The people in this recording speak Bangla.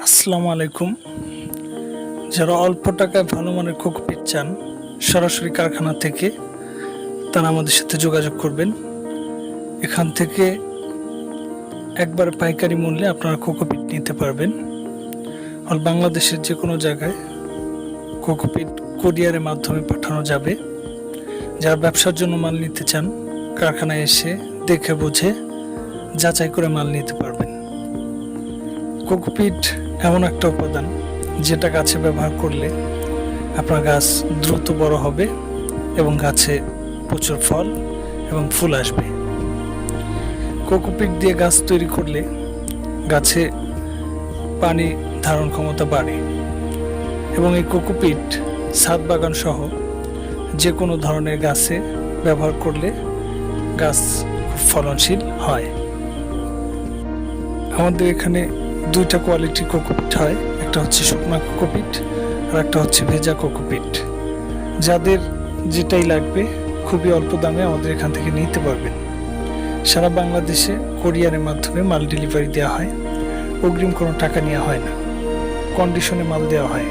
আসসালামু আলাইকুম। যারা অল্প টাকায় ভালো মানের কোকোপিট চান সরাসরি কারখানা থেকে, তারা আমাদের সাথে যোগাযোগ করবেন। এখান থেকে একবার পাইকারি মূল্যে আপনারা কোকোপিট নিতে পারবেন। আর বাংলাদেশের যে কোনো জায়গায় কোকোপিট কুরিয়ারের মাধ্যমে পাঠানো যাবে। যারা ব্যবসার জন্য মাল নিতে চান, কারখানায় এসে দেখে বুঝে যাচাই করে মাল নিতে পারবেন। কোকোপিট এমন একটা উপাদান যেটা গাছে ব্যবহার করলে আপনার গাছ দ্রুত বড় হবে এবং গাছে প্রচুর ফল এবং ফুল আসবে। কোকোপিট দিয়ে গাছ তৈরি করলে গাছে পানি ধারণ ক্ষমতা বাড়ে এবং এই কোকোপিট ছাদ বাগান সহ যে কোনো ধরনের গাছে ব্যবহার করলে গাছ খুব ফলনশীল হয়। আমাদের এখানে দুইটা কোয়ালিটির কোকোপিট হয়, একটা হচ্ছে শুকনা কোকোপিট আর একটা হচ্ছে ভেজা কোকোপিট। যাদের যেটাই লাগবে খুবই অল্প দামে আমাদের এখান থেকে নিতে পারবেন। সারা বাংলাদেশে কুরিয়ারের মাধ্যমে মাল ডেলিভারি দেওয়া হয়, অগ্রিম কোনো টাকা নেওয়া হয় না, কন্ডিশনে মাল দেওয়া হয়।